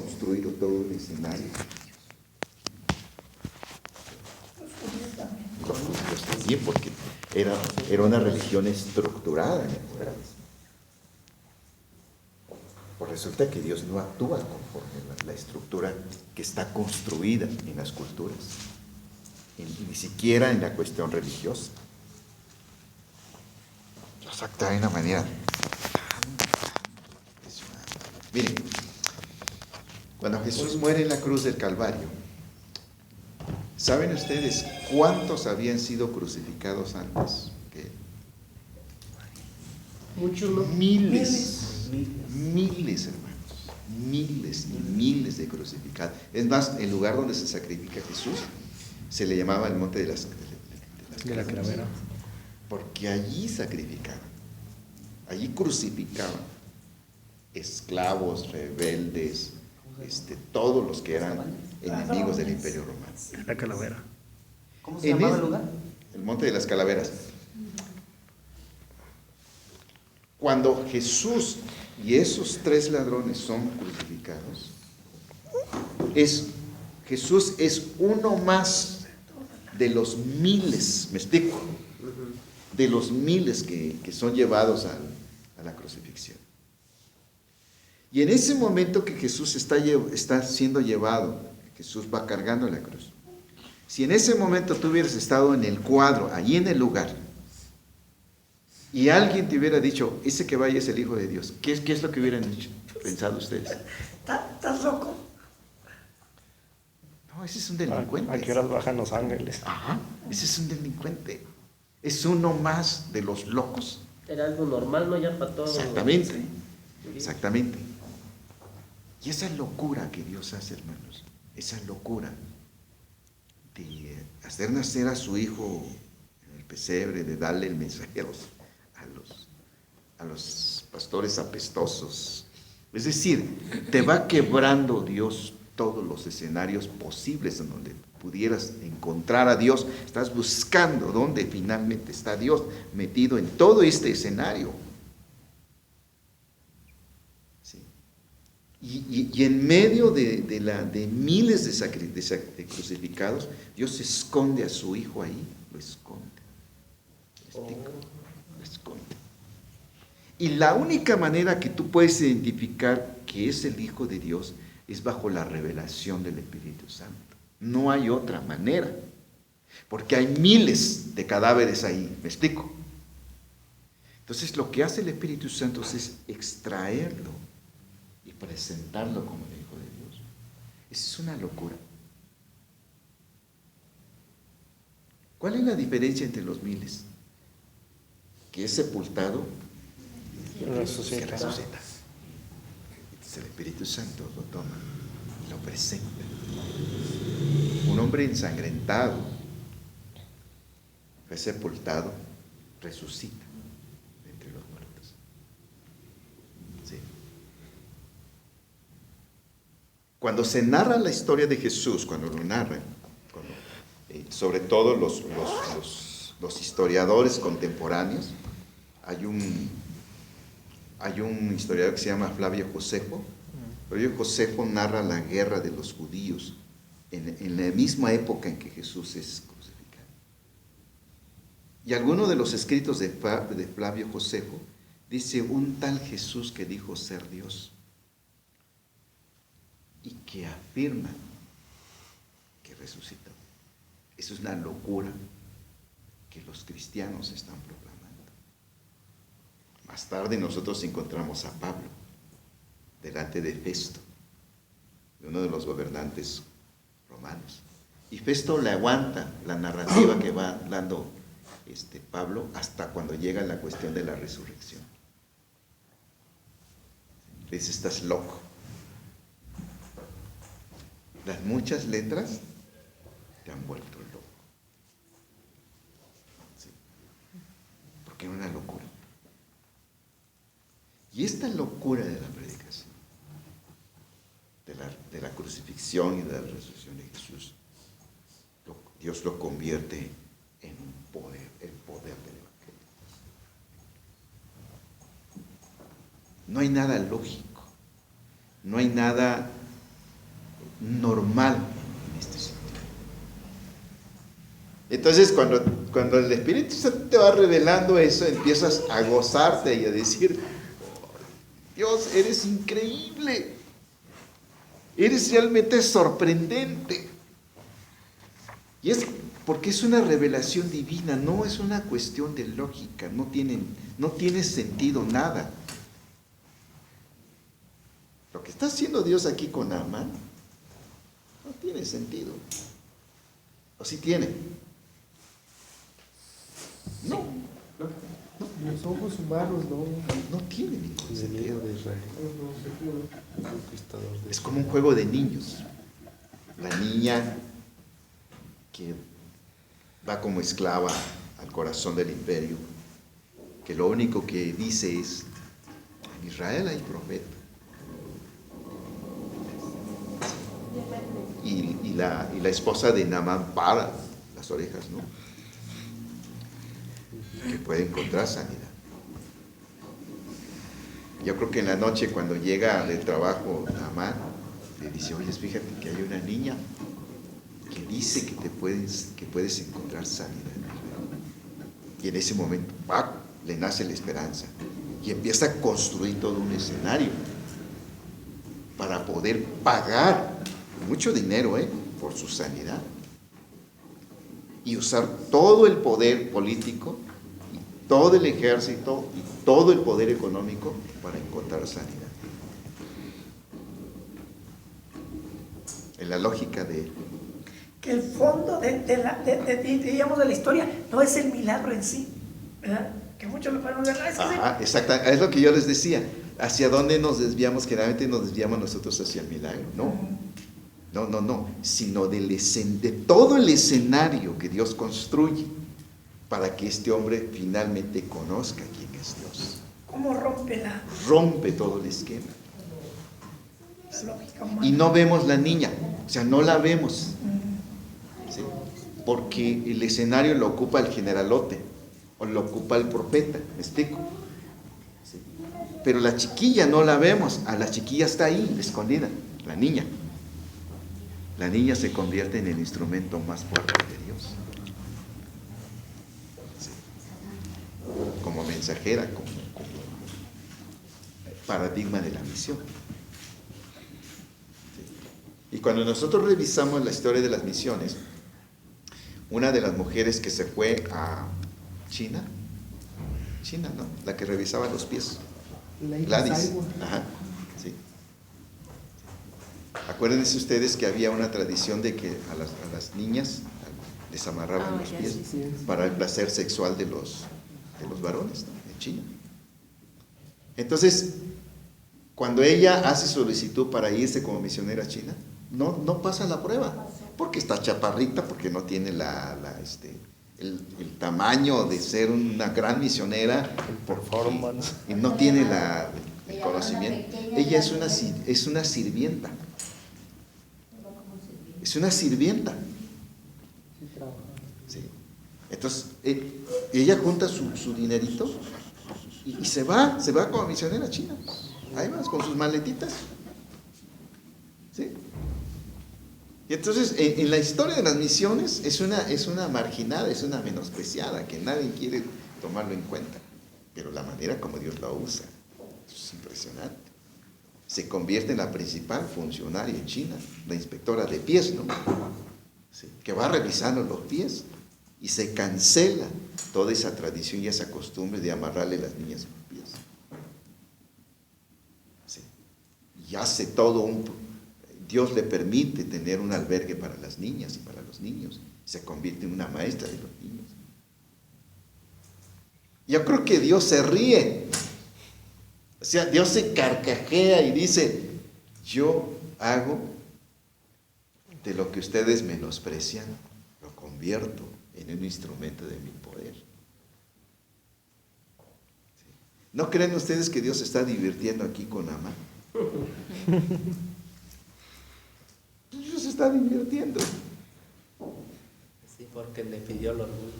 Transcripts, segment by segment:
construido todo un escenario. Los judíos también, porque era una religión estructurada. Pues resulta que Dios no actúa conforme la estructura que está construida en las culturas, ni siquiera en la cuestión religiosa. Dios actúa de una manera impresionante. Miren, cuando Jesús muere en la cruz del Calvario, ¿saben ustedes cuántos habían sido crucificados antes que él? Muchos, ¿no? Miles, hermanos, miles y miles de crucificados. Es más, el lugar donde se sacrifica Jesús se le llamaba el monte de la calavera. Porque allí sacrificaban, allí crucificaban esclavos, rebeldes, todos los que eran enemigos del Imperio Romano. La calavera. ¿Cómo se llamaba el lugar? El monte de las calaveras. Cuando Jesús y esos 3 ladrones son crucificados, Jesús es uno más de los miles, ¿me explico? De los miles que son llevados a la crucifixión. Y en ese momento que Jesús está siendo llevado, Jesús va cargando la cruz. Si en ese momento tú hubieras estado en el cuadro, allí en el lugar, y alguien te hubiera dicho, ese que vaya es el Hijo de Dios, ¿qué es lo que hubieran pensado ustedes? ¿Estás loco? No, ese es un delincuente. ¿A qué horas bajan los ángeles? Ajá, ese es un delincuente. Es uno más de los locos. Era algo normal, ¿no? Ya para todos. Exactamente, Sí. exactamente. Y esa locura que Dios hace, hermanos, esa locura de hacer nacer a su Hijo en el pesebre, de darle el mensaje a los pastores apestosos. Es decir, te va quebrando Dios todos los escenarios posibles en donde pudieras encontrar a Dios. Estás buscando dónde finalmente está Dios metido en todo este escenario. ¿Sí? Y en medio de miles de crucificados, Dios esconde a su Hijo ahí, lo esconde. ¿Me explico? Lo esconde. Y la única manera que tú puedes identificar que es el Hijo de Dios es bajo la revelación del Espíritu Santo. No hay otra manera, porque hay miles de cadáveres ahí, ¿me explico? Entonces lo que hace el Espíritu Santo es extraerlo y presentarlo como el Hijo de Dios. Esa es una locura. ¿Cuál es la diferencia entre los miles? Que es sepultado y Resucita. resucita. Entonces el Espíritu Santo lo toma y lo presenta. Un hombre ensangrentado fue sepultado, resucita de entre los muertos. ¿Sí? Cuando se narra la historia de Jesús, cuando lo narran, sobre todo los historiadores contemporáneos, hay un historiador que se llama Flavio Josefo. Flavio Josefo narra la guerra de los judíos en la misma época en que Jesús es crucificado. Y alguno de los escritos de Flavio Josefo dice un tal Jesús que dijo ser Dios y que afirma que resucitó. Eso es una locura que los cristianos están proclamando. Más tarde nosotros encontramos a Pablo delante de Festo, de uno de los gobernantes romanos. Y Festo le aguanta la narrativa que va dando Pablo hasta cuando llega la cuestión de la resurrección. Le dice, estás loco. Las muchas letras te han vuelto loco. ¿Sí? Porque era una locura. Y esta locura de la predicación, de la crucifixión y de la resurrección de Jesús, Dios lo convierte en un poder, el poder del Evangelio. No hay nada lógico, no hay nada normal en este sentido. Entonces, cuando el Espíritu Santo te va revelando eso, empiezas a gozarte y a decir, Dios, eres increíble, eres realmente sorprendente. Y es porque es una revelación divina, no es una cuestión de lógica, no tiene sentido nada. Lo que está haciendo Dios aquí con Naamán no tiene sentido. ¿O sí tiene? No. Los ojos humanos No tiene ningún sentido. De Israel, conquistador de Es como un juego de niños. La niña que va como esclava al corazón del imperio, que lo único que dice es, en Israel hay profeta. Y la esposa de Naamán para las orejas, ¿no? Que puede encontrar sanidad. Yo creo que en la noche cuando llega del trabajo Naamán, le dice, oye, fíjate que hay una niña que dice que puedes encontrar sanidad. Y en ese momento, ¡pac!, le nace la esperanza. Y empieza a construir todo un escenario para poder pagar mucho dinero, por su sanidad. Y usar todo el poder político, y todo el ejército, y todo el poder económico para encontrar sanidad. En la lógica de que el fondo digamos, de la historia no es el milagro en sí, ¿verdad? Que muchos lo podemos ver. Exacto, es lo que yo les decía. ¿Hacia dónde nos desviamos? Generalmente nos desviamos nosotros hacia el milagro. No, sino de todo el escenario que Dios construye para que este hombre finalmente conozca quién es Dios. ¿Cómo rompe todo el esquema? La lógica humana. Y no vemos la niña, o sea, no la vemos. ¿Sí? Porque el escenario lo ocupa el generalote o lo ocupa el profeta, ¿me explico? ¿Sí? Pero la chiquilla no la vemos, a la chiquilla está ahí, escondida, la niña. La niña se convierte en el instrumento más fuerte de Dios. ¿Sí? Como mensajera, como paradigma de la misión. ¿Sí? Y cuando nosotros revisamos la historia de las misiones, una de las mujeres que se fue a China, ¿no? La que revisaba los pies. Gladys. Ajá, sí. Acuérdense ustedes que había una tradición de que a las niñas les amarraban los pies para el placer sexual de los varones, ¿no? En China. Entonces, cuando ella hace solicitud para irse como misionera a China, no pasa la prueba, porque está chaparrita, porque no tiene el tamaño de ser una gran misionera, performance, y no tiene el conocimiento. Ella es una sirvienta. Es una sirvienta. Sí. Entonces, ella junta su dinerito y se va como misionera a China. Ahí vas, con sus maletitas. ¿Sí? Y entonces, en la historia de las misiones, es una marginada, es una menospreciada, que nadie quiere tomarlo en cuenta. Pero la manera como Dios la usa, es impresionante. Se convierte en la principal funcionaria en China, la inspectora de pies, ¿no? Sí, que va revisando los pies y se cancela toda esa tradición y esa costumbre de amarrarle las niñas a los pies. Sí. Y hace Dios le permite tener un albergue para las niñas y para los niños. Se convierte en una maestra de los niños. Yo creo que Dios se ríe. O sea, Dios se carcajea y dice, yo hago de lo que ustedes menosprecian, lo convierto en un instrumento de mi poder. ¿Sí? ¿No creen ustedes que Dios se está divirtiendo aquí con Naamán? Dios se está divirtiendo. Sí, porque le pidió el orgullo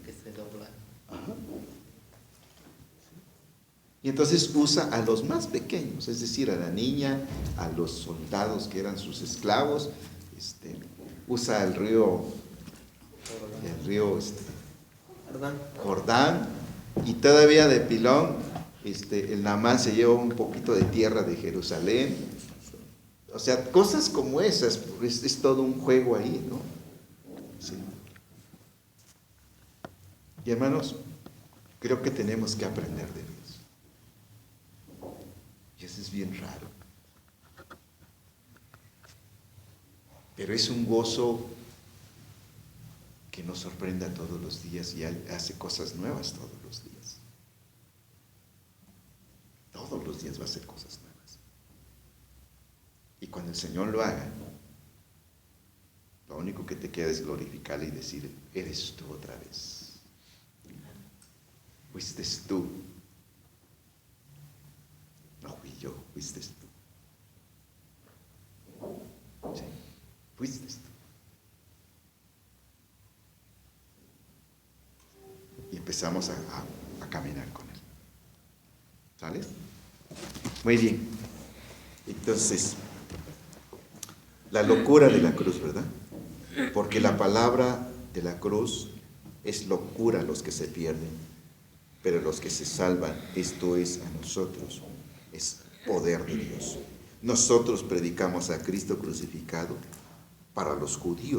que se doblara. Ajá. Y entonces usa a los más pequeños, es decir, a la niña, a los soldados que eran sus esclavos, usa el río ¿Verdad? Jordán, y todavía de pilón, el Naamán se lleva un poquito de tierra de Jerusalén. O sea, cosas como esas, es todo un juego ahí, ¿no? Sí. Y hermanos, creo que tenemos que aprender de Dios. Y eso es bien raro. Pero es un gozo que nos sorprende todos los días y hace cosas nuevas todos los días. Todos los días va a hacer cosas nuevas. Y cuando el Señor lo haga, lo único que te queda es glorificarle y decir, eres tú otra vez. Fuiste tú. No fui yo, fuiste tú. Sí, fuiste tú. Y empezamos a caminar con Él. ¿Sale? Muy bien. Entonces, la locura de la cruz, ¿verdad? Porque la palabra de la cruz es locura a los que se pierden, pero los que se salvan, esto es a nosotros, es poder de Dios. Nosotros predicamos a Cristo crucificado para los judíos.